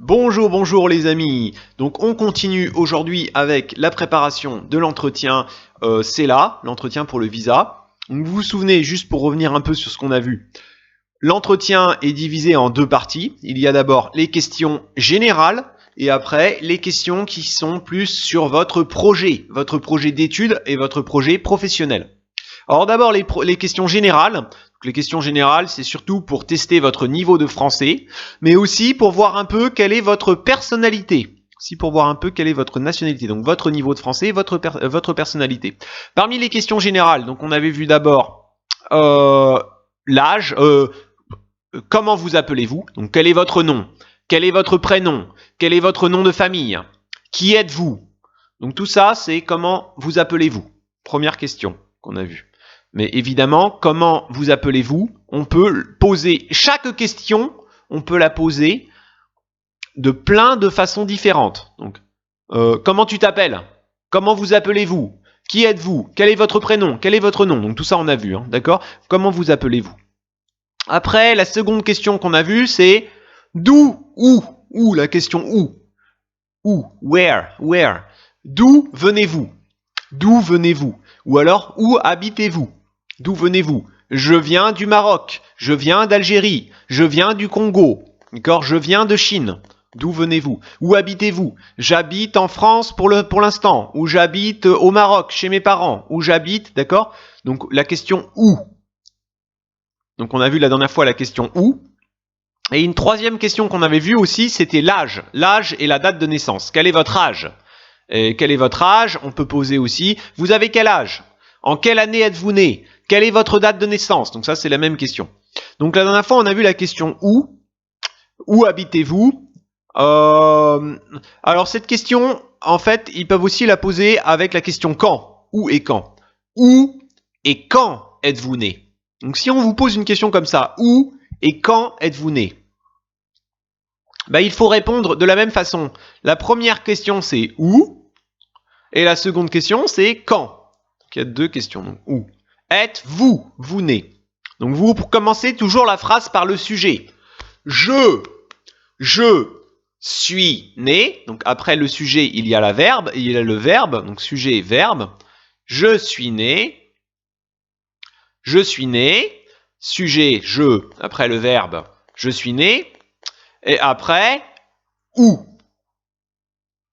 Bonjour, bonjour les amis. Donc on continue aujourd'hui avec la préparation de l'entretien. C'est là, l'entretien pour le visa. Donc, vous vous souvenez, juste pour revenir un peu sur ce qu'on a vu, l'entretien est divisé en deux parties. Il y a d'abord les questions générales et après les questions qui sont plus sur votre projet d'études et votre projet professionnel. Alors d'abord les questions générales. Les questions générales, c'est surtout pour tester votre niveau de français, mais aussi pour voir un peu quelle est votre personnalité. Aussi pour voir un peu quelle est votre nationalité, donc votre niveau de français, votre personnalité. Parmi les questions générales, donc on avait vu d'abord l'âge, comment vous appelez-vous, donc quel est votre nom, quel est votre prénom, quel est votre nom de famille, qui êtes-vous. Donc tout ça, c'est comment vous appelez-vous. Première question qu'on a vue. Mais évidemment, comment vous appelez-vous? On peut poser chaque question, on peut la poser de plein de façons différentes. Donc, comment tu t'appelles? Comment vous appelez-vous? Qui êtes-vous? Quel est votre prénom? Quel est votre nom? Donc tout ça on a vu, hein, d'accord? Comment vous appelez-vous? Après, la seconde question qu'on a vue, c'est d'où? Où? La question où? Où? Where? D'où venez-vous? D'où venez-vous? Ou alors, où habitez-vous? D'où venez-vous? Je viens du Maroc, je viens d'Algérie, je viens du Congo, d'accord? Je viens de Chine. D'où venez-vous? Où habitez-vous? J'habite en France pour l'instant, ou j'habite au Maroc chez mes parents, ou j'habite, d'accord? Donc la question où? Donc on a vu la dernière fois la question où. Et une troisième question qu'on avait vue aussi, c'était l'âge. L'âge et la date de naissance. Quel est votre âge? Et quel est votre âge? On peut poser aussi, vous avez quel âge? En quelle année êtes-vous né? Quelle est votre date de naissance? Donc ça, c'est la même question. Donc la dernière fois, on a vu la question où? Où habitez-vous? Alors cette question, en fait, ils peuvent aussi la poser avec la question quand? Où et quand? Où et quand êtes-vous né? Donc si on vous pose une question comme ça, où et quand êtes-vous né? Il faut répondre de la même façon. La première question, c'est où? Et la seconde question, c'est quand? Donc, il y a deux questions. Donc, où êtes-vous né? Donc, vous commencez toujours la phrase par le sujet. Je suis né. Donc, après le sujet, il y a le verbe. Donc, sujet et verbe. Je suis né. Je suis né. Sujet, je. Après le verbe, je suis né. Et après, où?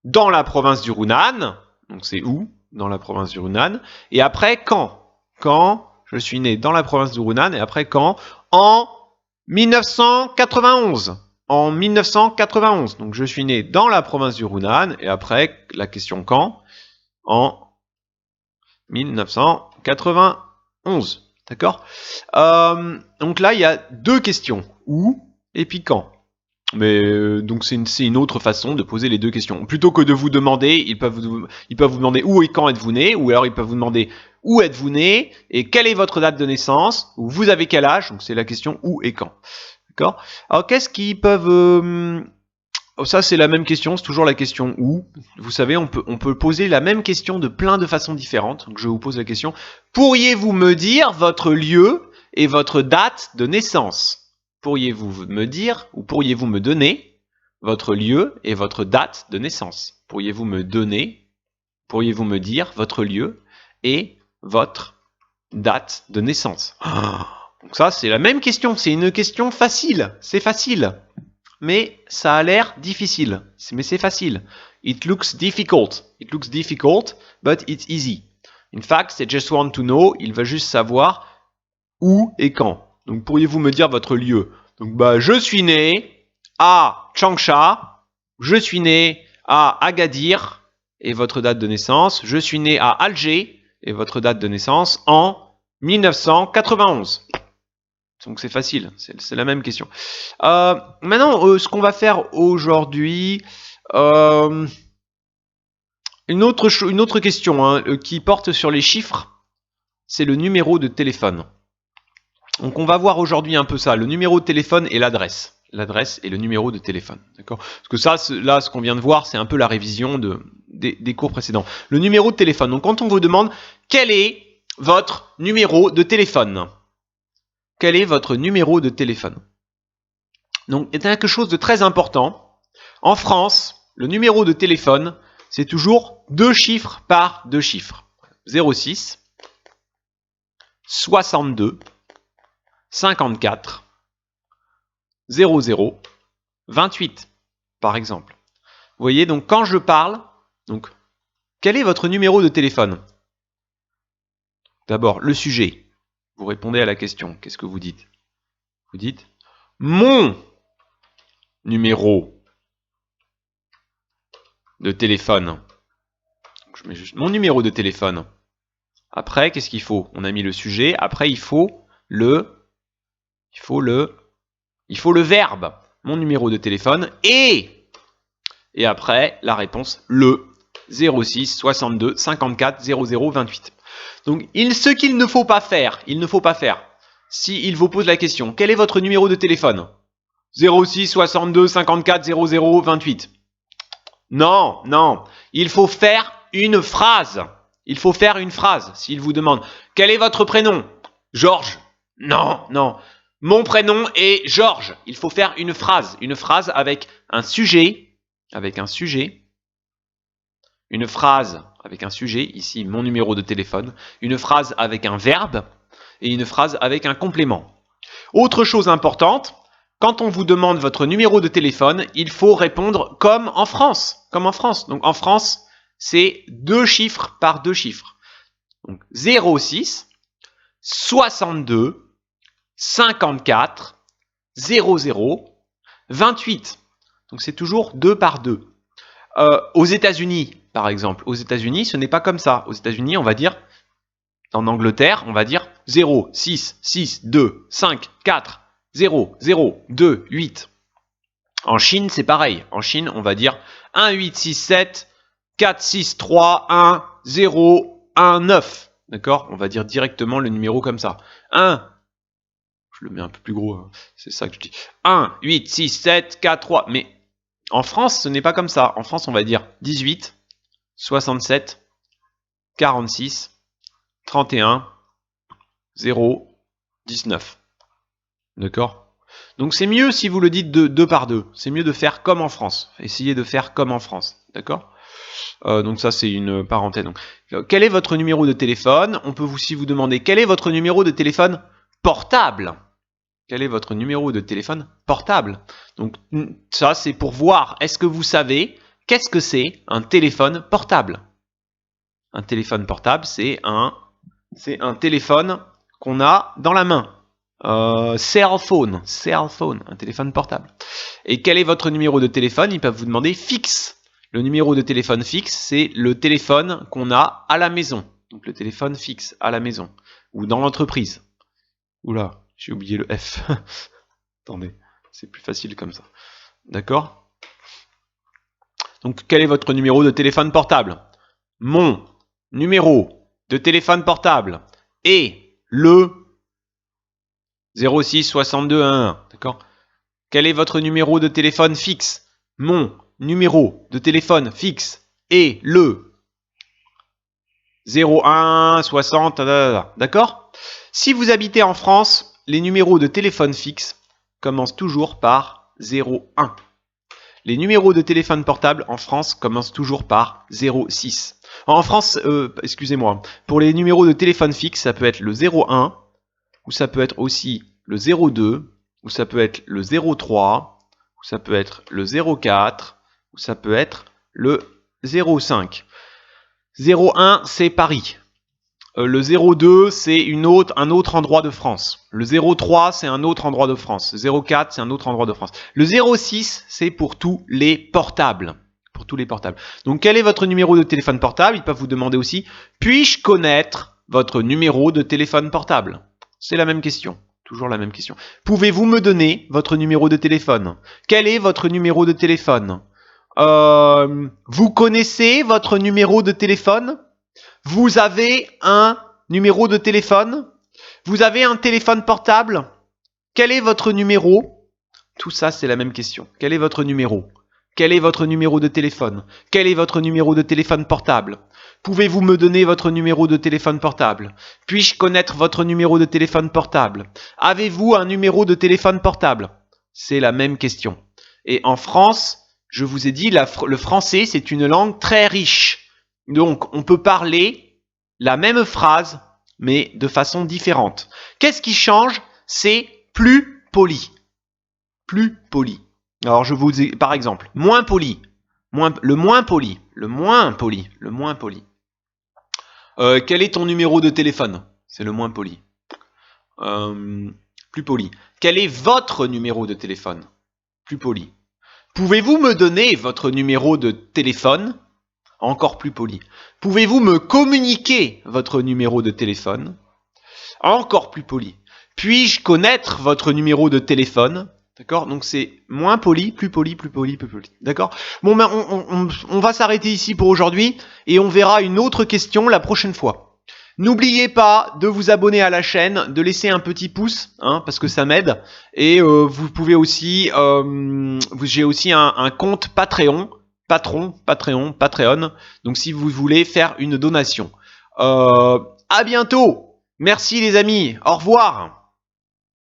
Dans la province du Hunan. Donc, c'est où? Dans la province du Hunan. Et après, quand? Quand je suis né dans la province du Hunan. Et après, quand? En 1991. En 1991. Donc, je suis né dans la province du Hunan. Et après, la question quand? En 1991. D'accord? Donc là, il y a deux questions. Où et puis quand? Mais donc c'est une autre façon de poser les deux questions. Plutôt que de vous demander, ils peuvent vous demander où et quand êtes-vous né, ou alors ils peuvent vous demander où êtes-vous né et quelle est votre date de naissance, ou vous avez quel âge. Donc c'est la question où et quand. D'accord? Alors qu'est-ce qu'ils peuvent ça c'est la même question, c'est toujours la question où. Vous savez, on peut poser la même question de plein de façons différentes. Donc je vous pose la question, pourriez-vous me dire votre lieu et votre date de naissance? Pourriez-vous me dire ou pourriez-vous me donner votre lieu et votre date de naissance? Pourriez-vous me dire votre lieu et votre date de naissance? Donc ça, c'est la même question, c'est une question facile, c'est facile. Mais ça a l'air difficile, mais c'est facile. It looks difficult, but it's easy. In fact, c'est just want to know, il va juste savoir où et quand. Donc, pourriez-vous me dire votre lieu? Donc, je suis né à Changsha, je suis né à Agadir, et votre date de naissance. Je suis né à Alger, et votre date de naissance, en 1991. Donc, c'est facile, c'est la même question. Maintenant, ce qu'on va faire aujourd'hui, une autre question qui porte sur les chiffres, c'est le numéro de téléphone. Donc on va voir aujourd'hui un peu ça, le numéro de téléphone et l'adresse. L'adresse et le numéro de téléphone. D'accord? Parce que ça, là, ce qu'on vient de voir, c'est un peu la révision des cours précédents. Le numéro de téléphone. Donc quand on vous demande quel est votre numéro de téléphone? Quel est votre numéro de téléphone? Donc il y a quelque chose de très important. En France, le numéro de téléphone, c'est toujours 2 chiffres par 2 chiffres. 06 62 54 00 28, par exemple. Vous voyez, donc quand je parle, donc, quel est votre numéro de téléphone? D'abord, le sujet. Vous répondez à la question. Qu'est-ce que vous dites? Vous dites mon numéro de téléphone. Donc, je mets juste mon numéro de téléphone. Après, qu'est-ce qu'il faut? On a mis le sujet. Après, il faut le verbe. Mon numéro de téléphone et après, la réponse, le 06 62 54 00 28. Donc, ce qu'il ne faut pas faire, s'il vous pose la question, quel est votre numéro de téléphone? 06 62 54 00 28. Non, non, il faut faire une phrase. Il faut faire une phrase. S'il vous demande, quel est votre prénom? Georges. Non, non. Mon prénom est Georges. Il faut faire une phrase avec un sujet, une phrase avec un sujet, ici mon numéro de téléphone, une phrase avec un verbe et une phrase avec un complément. Autre chose importante, quand on vous demande votre numéro de téléphone, il faut répondre comme en France. Donc en France, c'est 2 chiffres par 2 chiffres. Donc 06 62 54 00 28. Donc c'est toujours 2 par 2. Aux États-Unis, par exemple, ce n'est pas comme ça. Aux États-Unis, on va dire, en Angleterre, on va dire 0, 6, 6, 2, 5, 4, 0, 0, 2, 8. En Chine, c'est pareil. En Chine, on va dire 1, 8, 6, 7, 4, 6, 3, 1, 0, 1, 9. D'accord? On va dire directement le numéro comme ça. 1, je le mets un peu plus gros, hein. C'est ça que je dis. 1, 8, 6, 7, 4, 3. Mais en France, ce n'est pas comme ça. En France, on va dire 18, 67, 46, 31, 0, 19. D'accord? Donc c'est mieux si vous le dites 2 par 2. C'est mieux de faire comme en France. Essayez de faire comme en France. D'accord? Donc ça c'est une parenthèse. Donc, quel est votre numéro de téléphone? On peut aussi vous demander quel est votre numéro de téléphone portable? Quel est votre numéro de téléphone portable? Donc ça c'est pour voir, est-ce que vous savez qu'est-ce que c'est un téléphone portable? Un téléphone portable, c'est un téléphone qu'on a dans la main. Cell phone, un téléphone portable. Et quel est votre numéro de téléphone? Ils peuvent vous demander fixe. Le numéro de téléphone fixe, c'est le téléphone qu'on a à la maison. Donc le téléphone fixe à la maison ou dans l'entreprise. Oula, j'ai oublié le F. Attendez, c'est plus facile comme ça. D'accord? Donc quel est votre numéro de téléphone portable? Mon numéro de téléphone portable est le 06 62 11. D'accord? Quel est votre numéro de téléphone fixe? Mon numéro de téléphone fixe est le 01 60. D'accord? Si vous habitez en France, les numéros de téléphone fixe commencent toujours par 01. Les numéros de téléphone portable en France commencent toujours par 06. En France, excusez-moi, pour les numéros de téléphone fixe, ça peut être le 01, ou ça peut être aussi le 02, ou ça peut être le 03, ou ça peut être le 04, ou ça peut être le 05. 01, c'est Paris. Le 02, c'est un autre endroit de France. Le 03, c'est un autre endroit de France. Le 04, c'est un autre endroit de France. Le 06, c'est pour tous les portables. Donc, quel est votre numéro de téléphone portable? Ils peuvent vous demander aussi, puis-je connaître votre numéro de téléphone portable? C'est la même question. Toujours la même question. Pouvez-vous me donner votre numéro de téléphone? Quel est votre numéro de téléphone? Vous connaissez votre numéro de téléphone? Vous avez un numéro de téléphone? Vous avez un téléphone portable? Quel est votre numéro? Tout ça, c'est la même question. Quel est votre numéro? Quel est votre numéro de téléphone? Quel est votre numéro de téléphone portable? Pouvez-vous me donner votre numéro de téléphone portable? Puis-je connaître votre numéro de téléphone portable? Avez-vous un numéro de téléphone portable? C'est la même question. Et en France, Je vous ai dit, le français, c'est une langue très riche. Donc, on peut parler la même phrase, mais de façon différente. Qu'est-ce qui change? C'est plus poli. Plus poli. Alors, je vous ai, par exemple, moins poli. Le moins poli. Le moins poli. Le moins poli. Quel est ton numéro de téléphone? C'est le moins poli. Plus poli. Quel est votre numéro de téléphone? Plus poli. Pouvez-vous me donner votre numéro de téléphone? Encore plus poli. Pouvez-vous me communiquer votre numéro de téléphone? Encore plus poli. Puis-je connaître votre numéro de téléphone? D'accord? Donc c'est moins poli, plus poli, plus poli, plus poli. D'accord? Bon, ben on va s'arrêter ici pour aujourd'hui et on verra une autre question la prochaine fois. N'oubliez pas de vous abonner à la chaîne, de laisser un petit pouce, hein, parce que ça m'aide. Et vous pouvez aussi, j'ai aussi un compte Patreon, Patreon. Donc si vous voulez faire une donation. À bientôt. Merci les amis. Au revoir.